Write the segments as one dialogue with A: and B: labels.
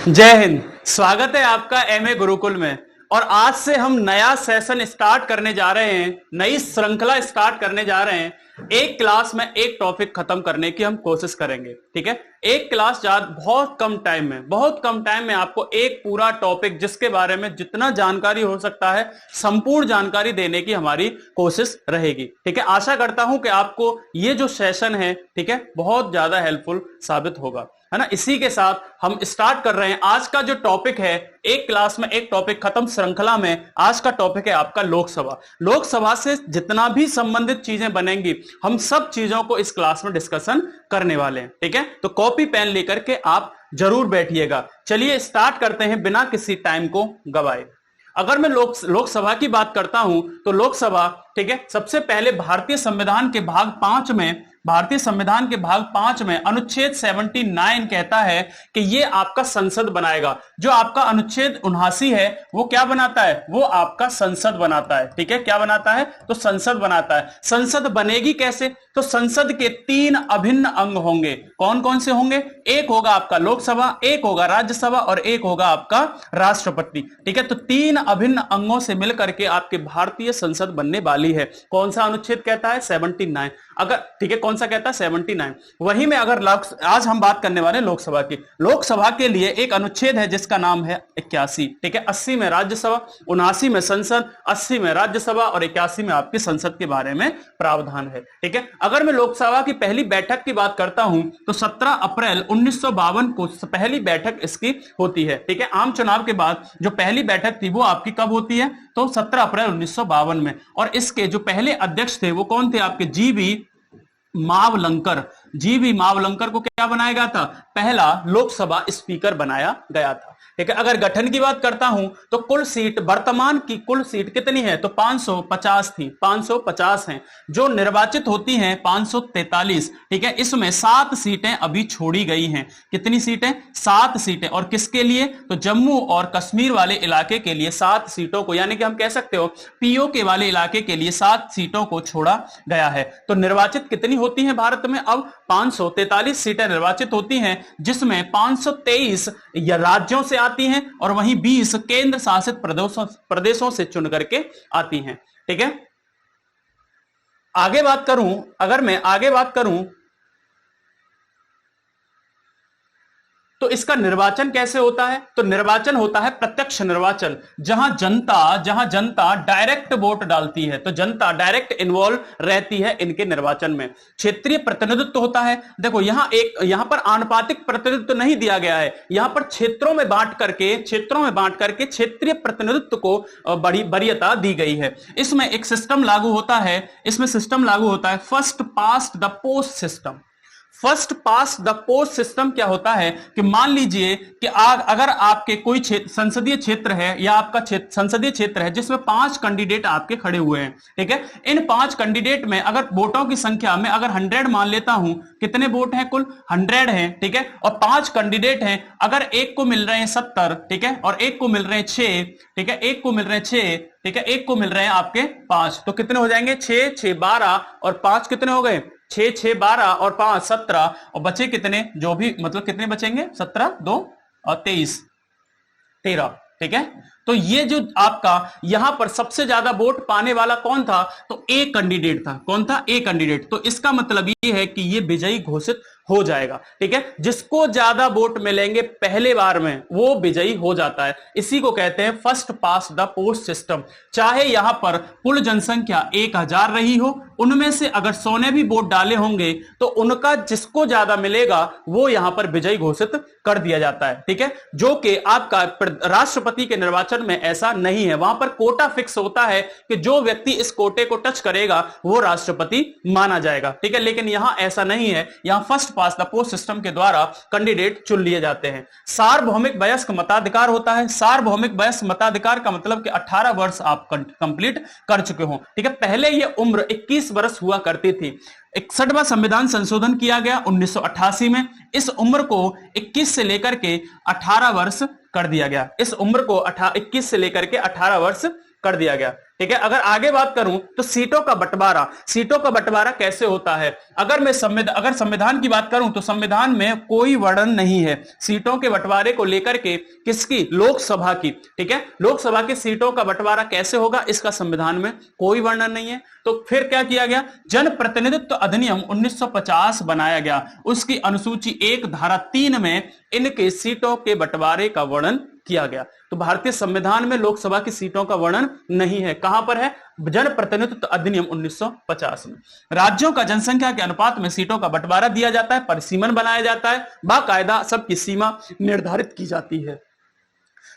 A: जय हिंद। स्वागत है आपका एमए गुरुकुल में। और आज से हम नया सेशन स्टार्ट करने जा रहे हैं, नई श्रृंखला स्टार्ट करने जा रहे हैं। एक क्लास में एक टॉपिक खत्म करने की हम कोशिश करेंगे, ठीक है। एक क्लास बहुत कम टाइम में आपको एक पूरा टॉपिक जिसके बारे में जितना जानकारी हो सकता है संपूर्ण जानकारी देने की हमारी कोशिश रहेगी, ठीक है। आशा करता हूं कि आपको ये जो सेशन है, ठीक है, बहुत ज्यादा हेल्पफुल साबित होगा, है ना। इसी के साथ हम स्टार्ट कर रहे हैं आज का जो टॉपिक है, एक क्लास में एक टॉपिक खत्म श्रृंखला में। आज का टॉपिक है आपका लोकसभा। लोकसभा से जितना भी संबंधित चीजें बनेंगी हम सब चीजों को इस क्लास में डिस्कशन करने वाले हैं, ठीक है। तो कॉपी पेन लेकर के आप जरूर बैठिएगा। चलिए स्टार्ट करते हैं बिना किसी टाइम को गवाए। अगर मैं लोकसभा की बात करता हूं तो लोकसभा, ठीक है, सबसे पहले भारतीय संविधान के भाग 5 में अनुच्छेद 79 कहता है कि ये आपका संसद बनाएगा। जो आपका अनुच्छेद 79 है वो क्या बनाता है? वो आपका संसद बनाता है, ठीक है। क्या बनाता है? तो संसद बनाता है। संसद बनेगी कैसे? तो संसद के 3 अभिन्न अंग होंगे। कौन कौन से होंगे? एक होगा आपका लोकसभा, एक होगा राज्यसभा और एक होगा आपका राष्ट्रपति, ठीक है। तो 3 अभिन्न अंगों से मिलकर के आपके भारतीय संसद बनने वाली है। कौन सा अनुच्छेद कहता है? 79। अगर, ठीक है, कौन सा कहता है? 79। वही में अगर आज हम बात करने वाले लोकसभा की, लोकसभा के लिए एक अनुच्छेद है जिसका नाम है 81, ठीक है। 80 में राज्यसभा, 79 में संसद, 80 में राज्यसभा और 81 में आपकी संसद के बारे में प्रावधान है, ठीक है। अगर मैं लोकसभा की पहली बैठक की बात करता हूं तो 17 अप्रैल 1952 को पहली बैठक इसकी होती है, ठीक है। आम चुनाव के बाद जो पहली बैठक थी वो आपकी कब होती है? तो 17 अप्रैल 1952 में। और इसके जो पहले अध्यक्ष थे वो कौन थे? आपके जीवी मावलंकर को क्या बनाया गया था? पहला लोकसभा स्पीकर बनाया गया था, ठीक है। अगर गठन की बात करता हूं तो कुल सीट, वर्तमान की कुल सीट कितनी है? तो 550 थी, 550 हैं। जो निर्वाचित होती हैं 543, ठीक है। इसमें 7 सीटें अभी छोड़ी गई हैं। कितनी सीटें? 7 सीटें। और किसके लिए? तो जम्मू और कश्मीर वाले इलाके के लिए 7 सीटों को, यानी कि हम कह सकते हो पीओके वाले इलाके के लिए 7 सीटों को छोड़ा गया है। तो निर्वाचित कितनी होती हैं भारत में? अब 543 सीटें निर्वाचित होती हैं, जिसमें 523 राज्यों से आती हैं और वहीं 20 केंद्र शासित प्रदेशों से चुन करके आती हैं, ठीक है। अगर मैं आगे बात करूं तो इसका निर्वाचन कैसे होता है? तो निर्वाचन होता है प्रत्यक्ष निर्वाचन, जहां जनता डायरेक्ट वोट डालती है। तो जनता डायरेक्ट इन्वॉल्व रहती है इनके निर्वाचन में। क्षेत्रीय प्रतिनिधित्व होता है। देखो यहां पर आनुपातिक प्रतिनिधित्व नहीं दिया गया है, यहां पर क्षेत्रों में बांट करके क्षेत्रीय प्रतिनिधित्व को बड़ी वरीयता दी गई है। इसमें एक सिस्टम लागू होता है first past the post system. First pass the post system क्या होता है कि मान लीजिए कि अगर आपके कोई संसदीय क्षेत्र है या आपका संसदीय क्षेत्र है जिसमें 5 कैंडिडेट आपके खड़े हुए हैं, ठीक है। इन 5 कैंडिडेट में अगर वोटों की संख्या में अगर 100 मान लेता हूं, कितने वोट हैं? कुल 100 हैं, ठीक है। और 5 कैंडिडेट हैं, अगर एक को मिल रहे हैं 70, ठीक है, और एक को मिल रहे हैं 6, ठीक है, एक को मिल रहे हैं 6, ठीक है, एक को मिल रहे हैं आपके 5, तो कितने हो जाएंगे? 6 6 12 और 5 कितने हो गए? 6 6 12 और 5 17 और बचे कितने? जो भी मतलब कितने बचेंगे? 17 2 और 23 13, ठीक है। तो ये जो आपका यहां पर सबसे ज्यादा वोट पाने वाला कौन था? तो एक कैंडिडेट था। कौन था? एक कैंडिडेट। तो इसका मतलब ये है कि ये विजयी घोषित हो जाएगा, ठीक है। जिसको ज्यादा वोट मिलेंगे पहले बार में वो विजयी हो जाता है। इसी को कहते हैं first pass the post system. चाहे यहां पर कुल जनसंख्या 1000 रही हो, उनमें से अगर 100 ने भी वोट डाले होंगे तो उनका जिसको ज्यादा मिलेगा वो यहां पर विजयी घोषित कर दिया जाता है, ठीक है। जो कि आपका राष्ट्रपति के निर्वाचन में ऐसा नहीं है। वहां पर कोटा फिक्स होता है कि जो व्यक्ति इस कोटे को टच करेगा वो राष्ट्रपति माना जाएगा, ठीक है। लेकिन यहां ऐसा नहीं है। यहां first pass the post system के द्वारा कैंडिडेट चुन लिए जाते हैं। सार्वभौमिक वयस्क मताधिकार होता है। सार्वभौमिक वयस्क मताधिकार का मतलब कि 18 वर्ष आप कंप्लीट कर चुके हो, ठीक है। पहले यह उम्र 21 वर्ष हुआ करती थी। 61वां संविधान संशोधन किया गया 1988 में। इस उम्र को 21 से लेकर के 18 वर्ष कर दिया गया। इस उम्र को 21 से लेकर के 18 वर्ष कर दिया गया, ठीक है। अगर आगे बात करूं तो सीटों का बंटवारा कैसे होता है? अगर संविधान की बात करूं तो संविधान में कोई वर्णन नहीं है सीटों के बंटवारे को लेकर के, किसकी? लोकसभा की। ठीक है, लोकसभा की सीटों का बंटवारा कैसे होगा इसका संविधान में कोई वर्णन नहीं है। तो फिर क्या किया गया? जन प्रतिनिधित्व अधिनियम 1950 बनाया गया। उसकी अनुसूची 1 धारा 3 में इनके सीटों के बंटवारे का वर्णन किया गया। तो भारतीय संविधान में लोकसभा की सीटों का वर्णन नहीं है। कहां पर है? जन प्रतिनिधित्व अधिनियम 1950 में। राज्यों का जनसंख्या के अनुपात में सीटों का बंटवारा दिया जाता है, परिसीमन बनाया जाता है, बाकायदा सबकी सीमा निर्धारित की जाती है।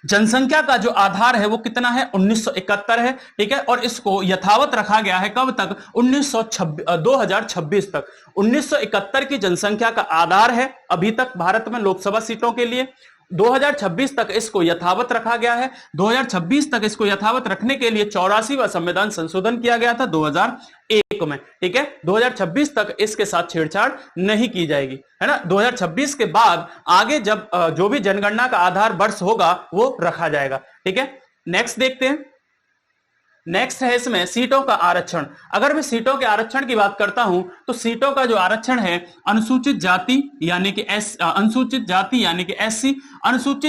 A: जनसंख्या का जो आधार है वो कितना है? 1971 है। ठीक है, और इसको यथावत रखा गया है कब तक? 2026 तक। 1971 की जनसंख्या का आधार है अभी तक भारत में लोकसभा सीटों के लिए। 2026 तक इसको यथावत रखा गया है। 2026 तक इसको यथावत रखने के लिए 84वां संविधान संशोधन किया गया था 2001 में। ठीक है, 2026 तक इसके साथ छेड़छाड़ नहीं की जाएगी, है ना। 2026 के बाद आगे जब जो भी जनगणना का आधार वर्ष होगा वो रखा जाएगा। ठीक है, नेक्स्ट देखते हैं। नेक्स्ट है इसमें सीटों का आरक्षण। अगर मैं सीटों के आरक्षण की बात करता हूं तो सीटों का जो आरक्षण है अनुसूचित जाति यानी कि एससी, अनुसूचित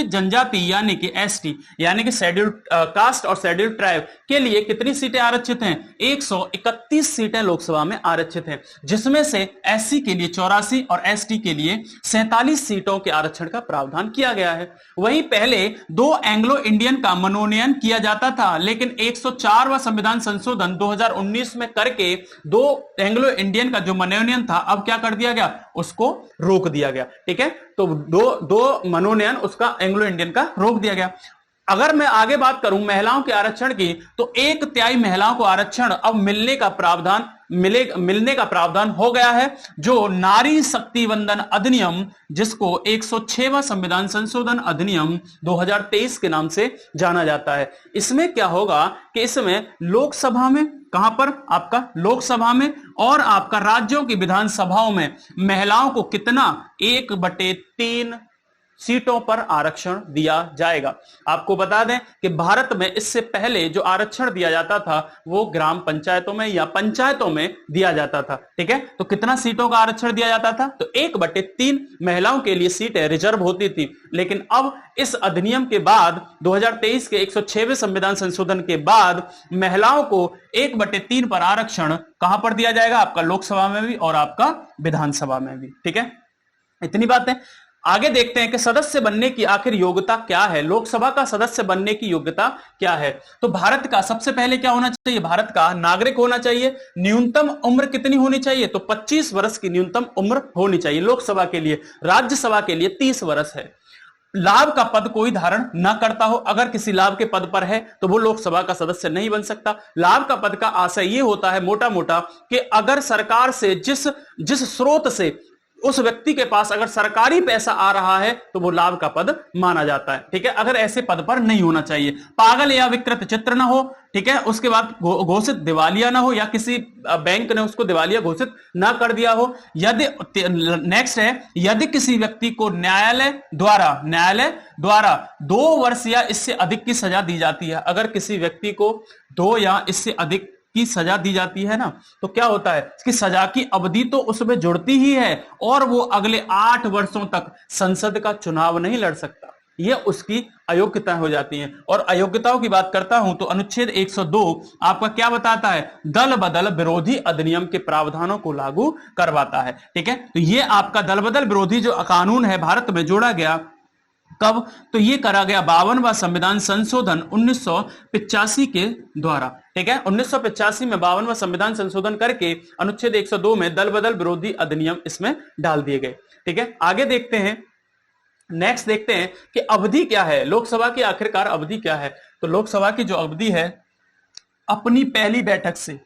A: जनजाति यानी कि एसटी, यानी कि शेड्यूल्ड कास्ट और शेड्यूल्ड ट्राइब के लिए कितनी सीटें आरक्षित हैं? 131 सीटें लोकसभा में आरक्षित हैं, जिसमें से एससी के लिए 84 और एसटी के लिए 47 सीटों के आरक्षण का प्रावधान किया गया है। वहीं पहले 2 एंग्लो इंडियन का मनोनयन किया जाता था, लेकिन 104 संविधान संशोधन 2019 में करके 2 एंग्लो इंडियन का जो मनोनयन था अब क्या कर दिया गया? उसको रोक दिया गया। ठीक है, तो दो मनोनयन उसका एंग्लो इंडियन का रोक दिया गया। अगर मैं आगे बात करूं महिलाओं के आरक्षण की तो 1/3 महिलाओं को आरक्षण अब मिलने का प्रावधान हो गया है, जो नारी शक्ति वंदन अधिनियम, जिसको 106वां संविधान संशोधन अधिनियम 2023 के नाम से जाना जाता है। इसमें क्या होगा कि इसमें लोकसभा में, कहां पर? आपका लोकसभा में और आपका राज्यों की विधानसभाओं में महिलाओं को कितना? 1/3 सीटों पर आरक्षण दिया जाएगा। आपको बता दें कि भारत में इससे पहले जो आरक्षण दिया जाता था वो ग्राम पंचायतों में या पंचायतों में दिया जाता था। ठीक है, तो कितना सीटों का आरक्षण दिया जाता था? तो 1/3 महिलाओं के लिए सीटें रिजर्व होती थी। लेकिन अब इस अधिनियम के बाद 2023 के 106वें संविधान संशोधन के बाद महिलाओं को 1/3 पर आरक्षण कहां पर दिया जाएगा? आपका लोकसभा में भी और आपका विधानसभा में भी। ठीक है, इतनी बात है। आगे देखते हैं कि सदस्य बनने की आखिर योग्यता क्या है, लोकसभा का सदस्य बनने की योग्यता क्या है। तो भारत का सबसे पहले क्या होना चाहिए? भारत का नागरिक होना चाहिए। न्यूनतम उम्र कितनी होनी चाहिए? तो 25 वर्ष की न्यूनतम उम्र होनी चाहिए लोकसभा के लिए। राज्यसभा के लिए 30 वर्ष है। लाभ का पद कोई धारण न करता हो, अगर किसी लाभ के पद पर है तो वो लोकसभा का सदस्य नहीं बन सकता। लाभ का पद का आशय ये होता है मोटा मोटा कि अगर सरकार से जिस स्रोत से उस व्यक्ति के पास अगर सरकारी पैसा आ रहा है तो वो लाभ का पद माना जाता है। ठीक है, अगर ऐसे पद पर नहीं होना चाहिए। पागल या विकृत चित्र ना हो। ठीक है, उसके बाद घोषित दिवालिया ना हो या किसी बैंक ने उसको दिवालिया घोषित ना कर दिया हो। यदि नेक्स्ट है, यदि किसी व्यक्ति को न्यायालय द्वारा 2 वर्ष या इससे अधिक की सजा दी जाती है, अगर किसी व्यक्ति को 2 या इससे अधिक की सजा दी जाती है ना, तो क्या होता है कि सजा की अवधि तो उसमें जुड़ती ही है और वो अगले 8 वर्षों तक संसद का चुनाव नहीं लड़ सकता। ये उसकी अयोग्यता हो जाती है। और अयोग्यताओं की बात करता हूं तो अनुच्छेद 102 आपका क्या बताता है? दल बदल विरोधी अधिनियम के प्रावधानों को लागू करवाता है। ठीक है, तो ये आपका दल बदल विरोधी जो कानून है भारत में जोड़ा गया कब? तो ये करा गया 52वां संविधान संशोधन 1985 के द्वारा। ठीक है, 1985 में 52वां संविधान संशोधन करके अनुच्छेद 102 में दल बदल विरोधी अधिनियम इसमें डाल दिए गए। ठीक है, आगे देखते हैं। नेक्स्ट देखते हैं कि अवधि क्या है लोकसभा की, आखिरकार अवधि क्या है। तो लोकसभा की जो अवधि है, अपनी पहली बैठक से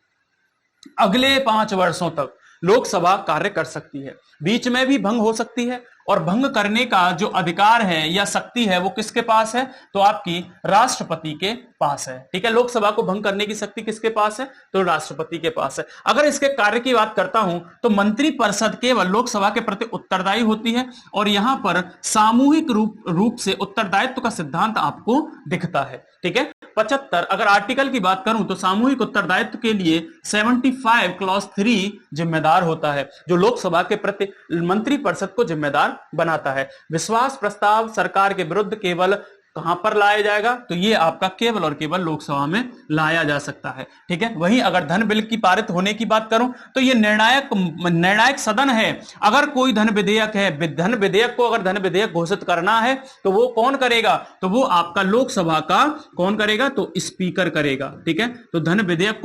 A: अगले 5 वर्षों तक लोकसभा कार्य कर सकती है। बीच में भी भंग हो सकती है, और भंग करने का जो अधिकार है या शक्ति है वो किसके पास है? तो आपकी राष्ट्रपति के पास है। ठीक है, लोकसभा को भंग करने की शक्ति किसके पास है? तो राष्ट्रपति के पास है। अगर इसके कार्य की बात करता हूं तो मंत्रिपरिषद केवल लोकसभा के प्रति उत्तरदायी होती है और यहां पर सामूहिक रूप से उत्तरदायित्व का सिद्धांत आपको दिखता है। ठीक है, 75 अगर आर्टिकल की बात करूं तो सामूहिक उत्तरदायित्व के लिए 75 क्लॉज 3 जिम्मेदार होता है, जो लोकसभा के प्रति मंत्रिपरिषद को जिम्मेदार बनाता है। विश्वास प्रस्ताव सरकार के विरुद्ध केवल कहां पर लाया जाएगा? तो ये आपका केवल और केवल लोकसभा में लाया जा सकता है। ठीक है, वहीं अगर धन बिल की पारित होने की बात करूं तो ये निर्णायक सदन है। अगर कोई धन विधेयक है, धन विधेयक को अगर धन विधेयक घोषित करना है तो वो कौन करेगा? तो वो आपका लोकसभा का कौन करेगा? तो स्पीकर करेगा। ठीक है, तो धन विधेयक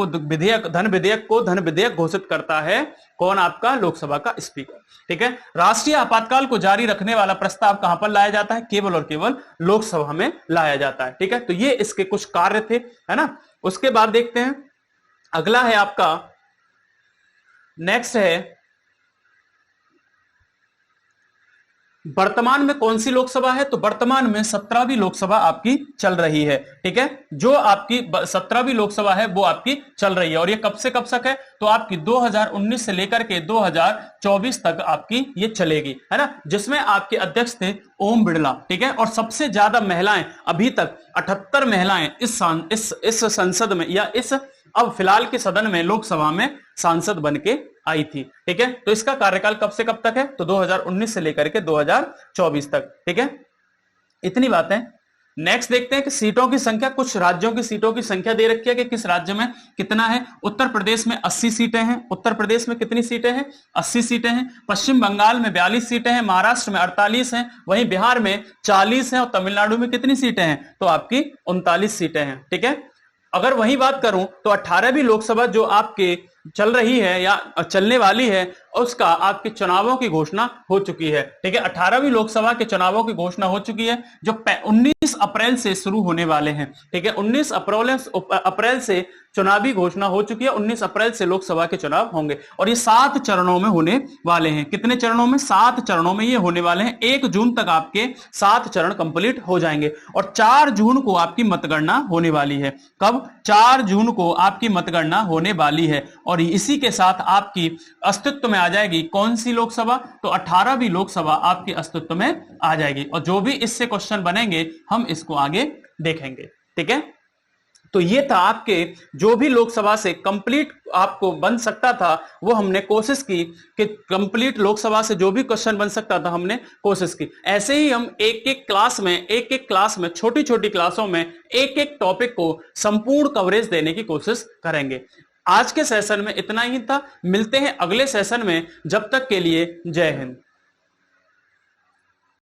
A: घोषित करता है कौन? आपका लोकसभा का स्पीकर। ठीक है, राष्ट्रीय आपातकाल को जारी रखने वाला प्रस्ताव कहां पर लाया जाता है? केवल और केवल लोकसभा में लाया जाता है। ठीक है, तो ये इसके कुछ कार्य थे, है ना। उसके बाद देखते हैं, अगला है आपका, नेक्स्ट है वर्तमान में कौन सी लोकसभा है? तो वर्तमान में 17वीं लोकसभा आपकी चल रही है। ठीक है, जो आपकी 17वीं लोकसभा है वो आपकी चल रही है और ये कब से कब तक है? तो आपकी 2019 से लेकर के 2024 तक आपकी ये चलेगी, है ना, जिसमें आपके अध्यक्ष थे ओम बिड़ला। ठीक है, और सबसे ज्यादा महिलाएं अभी तक 78 महिलाएं इस संसद में या इस अब फिलहाल के सदन में लोकसभा में सांसद बन के आई थी। ठीक है, तो इसका कार्यकाल कब से कब तक है? तो 2019 से लेकर के 2024 तक। ठीक है, इतनी बातें। नेक्स्ट देखते हैं कि सीटों की संख्या, कुछ राज्यों की सीटों की संख्या दे रखी है कि किस राज्य में कितना है। उत्तर प्रदेश में 80 सीटें हैं। उत्तर प्रदेश में कितनी सीटें हैं? 80 सीटें हैं। पश्चिम बंगाल में 42 सीटें हैं। महाराष्ट्र में 48 हैं। वहीं बिहार में 40 हैं और तमिलनाडु में कितनी सीटें हैं? तो आपकी 39 सीटें हैं। ठीक है, अगर वही बात करूं तो 18वीं लोकसभा जो आपके चल रही है या चलने वाली है उसका आपके चुनावों की घोषणा हो चुकी है। ठीक है, 18वीं लोकसभा के चुनावों की घोषणा हो चुकी है जो 19 अप्रैल से शुरू होने वाले हैं। ठीक है, 19 अप्रैल से चुनावी घोषणा हो चुकी है। 19 अप्रैल से लोकसभा के चुनाव होंगे और ये 7 चरणों में होने वाले हैं। कितने चरणों में? 7 चरणों में ये होने वाले हैं। 1 जून तक आपके 7 चरण कंप्लीट हो जाएंगे और 4 जून को आपकी मतगणना होने वाली है। कब? 4 जून को आपकी मतगणना होने वाली है और इसी के साथ आपकी अस्तित्व में आ जाएगी कौन सी लोकसभा? तो 18वीं लोकसभा आपके अस्तित्व में आ जाएगी और जो भी इससे क्वेश्चन बनेंगे हम इसको आगे देखेंगे। ठीक है, तो ये था आपके जो भी लोकसभा से कंप्लीट आपको बन सकता था वो हमने कोशिश की कि कंप्लीट लोकसभा से जो भी क्वेश्चन बन सकता था हमने कोशिश की। ऐसे ही हम एक एक क्लास में छोटी छोटी क्लासों में एक एक टॉपिक को संपूर्ण कवरेज देने की कोशिश करेंगे। आज के सेशन में इतना ही था। मिलते हैं अगले सेशन में, जब तक के लिए जय हिंद।